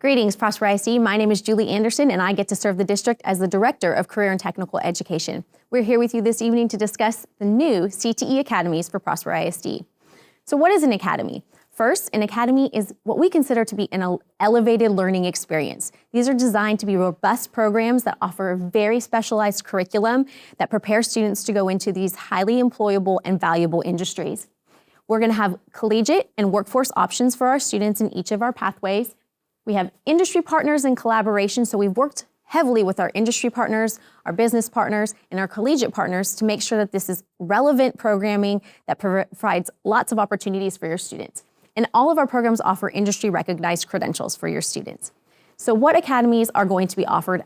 Greetings, Prosper ISD. My name is Julie Anderson, and I get to serve the district as the Director of Career and Technical Education. We're here with you this evening to discuss the new CTE Academies for Prosper ISD. So what is an academy? First, an academy is what we consider to be an elevated learning experience. These are designed to be robust programs that offer a very specialized curriculum that prepare students to go into these highly employable and valuable industries. We're going to have collegiate and workforce options for our students in each of our pathways. We have industry partners and collaboration, so we've worked heavily with our industry partners, our business partners, and our collegiate partners to make sure that this is relevant programming that provides lots of opportunities for your students. And all of our programs offer industry-recognized credentials for your students. So what academies are going to be offered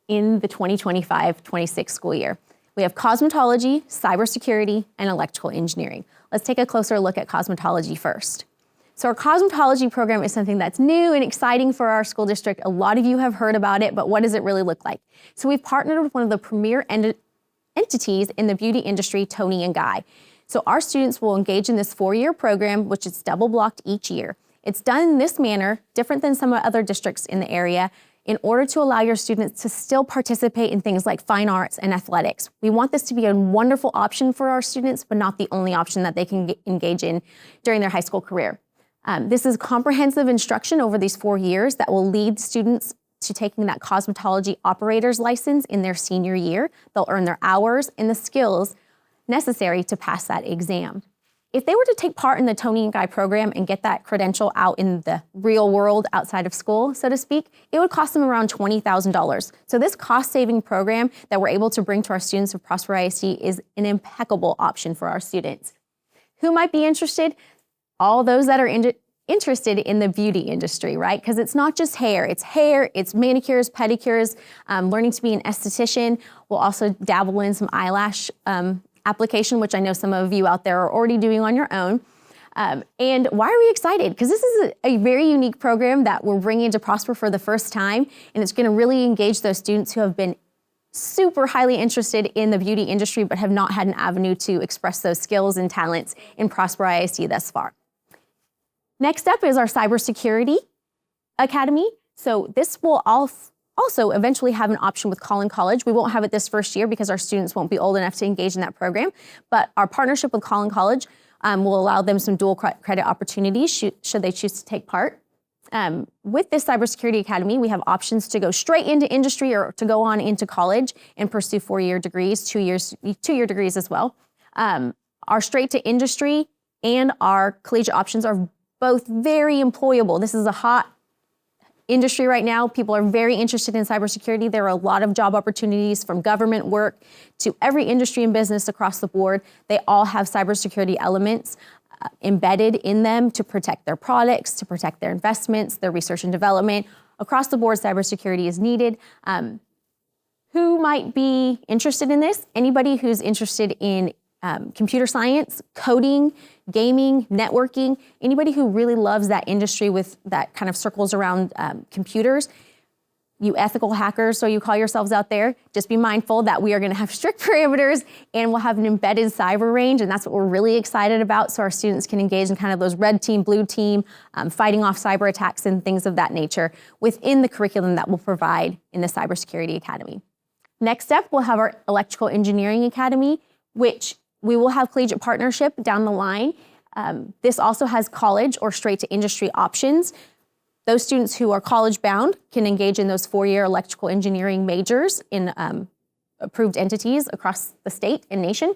in the 2025-26 school year? We have cosmetology, cybersecurity, and electrical engineering. Let's take a closer look at cosmetology first. So our cosmetology program is something that's new and exciting for our school district. A lot of you have heard about it, but what does it really look like? So we've partnered with one of the premier entities in the beauty industry, Toni & Guy. So our students will engage in this 4-year program, which is double blocked each year. It's done in this manner, different than some other districts in the area, in order to allow your students to still participate in things like fine arts and athletics. We want this to be a wonderful option for our students, but not the only option that they can engage in during their high school career. This is comprehensive instruction over these 4 years that will lead students to taking that cosmetology operator's license in their senior year. They'll earn their hours and the skills necessary to pass that exam. If they were to take part in the Toni & Guy program and get that credential out in the real world outside of school, so to speak, it would cost them around $20,000. So this cost-saving program that we're able to bring to our students of Prosper ISD is an impeccable option for our students. Who might be interested? All those that are interested in the beauty industry, right? Because it's not just hair, it's manicures, pedicures, learning to be an esthetician. We'll also dabble in some eyelash application, which I know some of you out there are already doing on your own. And why are we excited? Because this is a very unique program that we're bringing to Prosper for the first time, and it's going to really engage those students who have been super highly interested in the beauty industry but have not had an avenue to express those skills and talents in Prosper ISD thus far. Next up is our Cybersecurity Academy. So this will also eventually have an option with Collin College. We won't have it this first year because our students won't be old enough to engage in that program, but our partnership with Collin College will allow them some dual credit opportunities should they choose to take part. With this Cybersecurity Academy, we have options to go straight into industry or to go on into college and pursue 4-year degrees, 2-year degrees as well. Our straight to industry and our collegiate options are both very employable. This is a hot industry right now. People are very interested in cybersecurity. There are a lot of job opportunities from government work to every industry and business across the board. They all have cybersecurity elements embedded in them to protect their products, to protect their investments, their research and development. Across the board, cybersecurity is needed. Who might be interested in this? Anybody who's interested in computer science, coding, gaming, networking, anybody who really loves that industry with that kind of circles around computers. You ethical hackers, so you call yourselves out there, just be mindful that we are going to have strict parameters and we'll have an embedded cyber range, and that's what we're really excited about, so our students can engage in kind of those red team, blue team, fighting off cyber attacks and things of that nature within the curriculum that we'll provide in the Cybersecurity Academy. Next up, we'll have our Electrical Engineering Academy, which we will have collegiate partnership down the line. This also has college or straight to industry options. Those students who are college bound can engage in those 4-year electrical engineering majors in approved entities across the state and nation.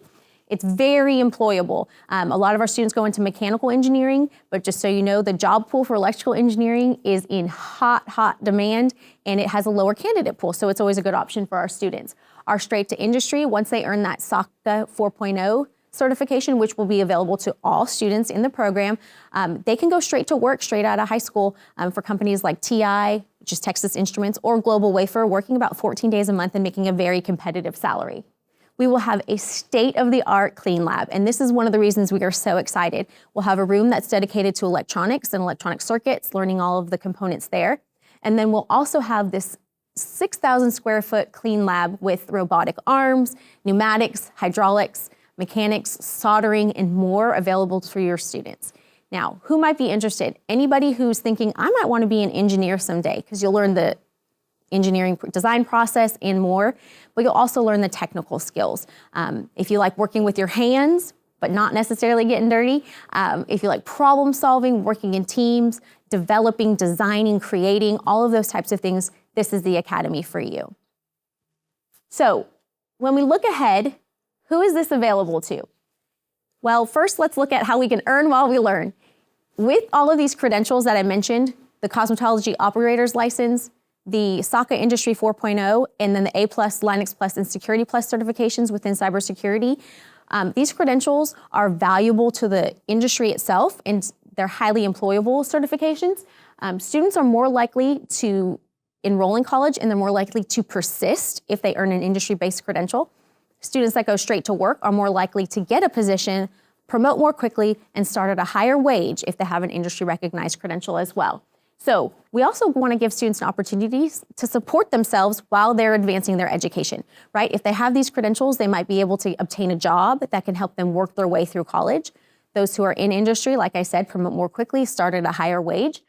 It's very employable. A lot of our students go into mechanical engineering, but just so you know, the job pool for electrical engineering is in hot demand, and it has a lower candidate pool, so it's always a good option for our students. Our straight to industry, once they earn that SOCTA 4.0 certification, which will be available to all students in the program, they can go straight to work straight out of high school for companies like TI, which is Texas Instruments, or Global Wafer, working about 14 days a month and making a very competitive salary. We will have a state-of-the-art clean lab, and this is one of the reasons we are so excited. We'll have a room that's dedicated to electronics and electronic circuits, learning all of the components there. And then we'll also have this 6,000 square foot clean lab with robotic arms, pneumatics, hydraulics, mechanics, soldering, and more available for your students. Now, who might be interested? Anybody who's thinking, I might want to be an engineer someday, because you'll learn the engineering design process and more, but you'll also learn the technical skills. If you like working with your hands, but not necessarily getting dirty, if you like problem solving, working in teams, developing, designing, creating, all of those types of things, this is the Academy for you. So when we look ahead, who is this available to? Well, first let's look at how we can earn while we learn. With all of these credentials that I mentioned, the cosmetology operator's license, the SOCA Industry 4.0, and then the A+, Linux Plus, and Security Plus certifications within cybersecurity, these credentials are valuable to the industry itself, and they're highly employable certifications. Students are more likely to enroll in college, and they're more likely to persist if they earn an industry-based credential. Students that go straight to work are more likely to get a position, promote more quickly, and start at a higher wage if they have an industry-recognized credential as well. So we also want to give students an opportunity to support themselves while they're advancing their education, right? If they have these credentials, they might be able to obtain a job that can help them work their way through college. Those who are in industry, like I said, promote more quickly, start at a higher wage.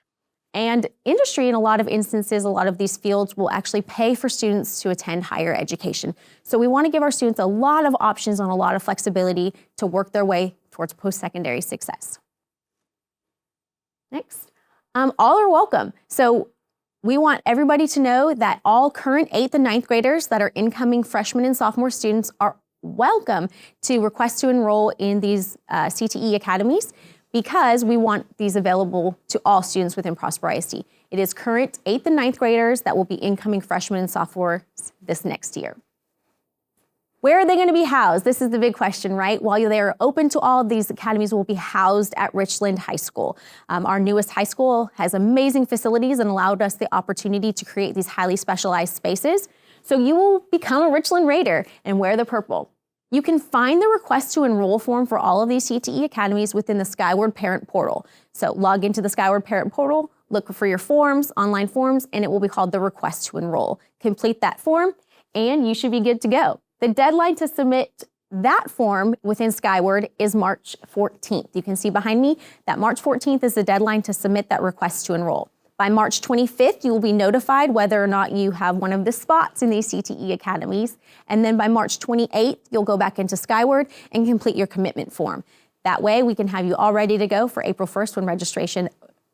And industry, in a lot of instances, a lot of these fields will actually pay for students to attend higher education. So we want to give our students a lot of options and a lot of flexibility to work their way towards post-secondary success. Next. All are welcome. So we want everybody to know that all current 8th and 9th graders that are incoming freshmen and sophomore students are welcome to request to enroll in these CTE academies, because we want these available to all students within Prosper ISD. It is current 8th and 9th graders that will be incoming freshmen and sophomores this next year. Where are they going to be housed? This is the big question, right? While they are open to all, these academies will be housed at Richland High School. Our newest high school has amazing facilities and allowed us the opportunity to create these highly specialized spaces. So you will become a Richland Raider and wear the purple. You can find the request to enroll form for all of these CTE academies within the Skyward Parent Portal. So log into the Skyward Parent Portal, look for your forms, online forms, and it will be called the request to enroll. Complete that form, and you should be good to go. The deadline to submit that form within Skyward is March 14th. You can see behind me that March 14th is the deadline to submit that request to enroll. By March 25th, you will be notified whether or not you have one of the spots in these CTE academies. And then by March 28th, you'll go back into Skyward and complete your commitment form. That way, we can have you all ready to go for April 1st when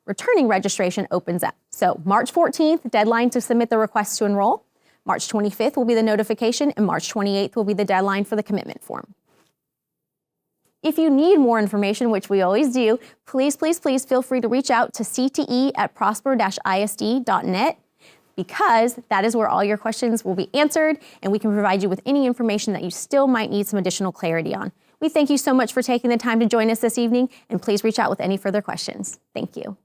returning registration opens up. So March 14th, deadline to submit the request to enroll. March 25th will be the notification, and March 28th will be the deadline for the commitment form. If you need more information, which we always do, please feel free to reach out to cte@prosper-isd.net, because that is where all your questions will be answered, and we can provide you with any information that you still might need some additional clarity on. We thank you so much for taking the time to join us this evening, and please reach out with any further questions. Thank you.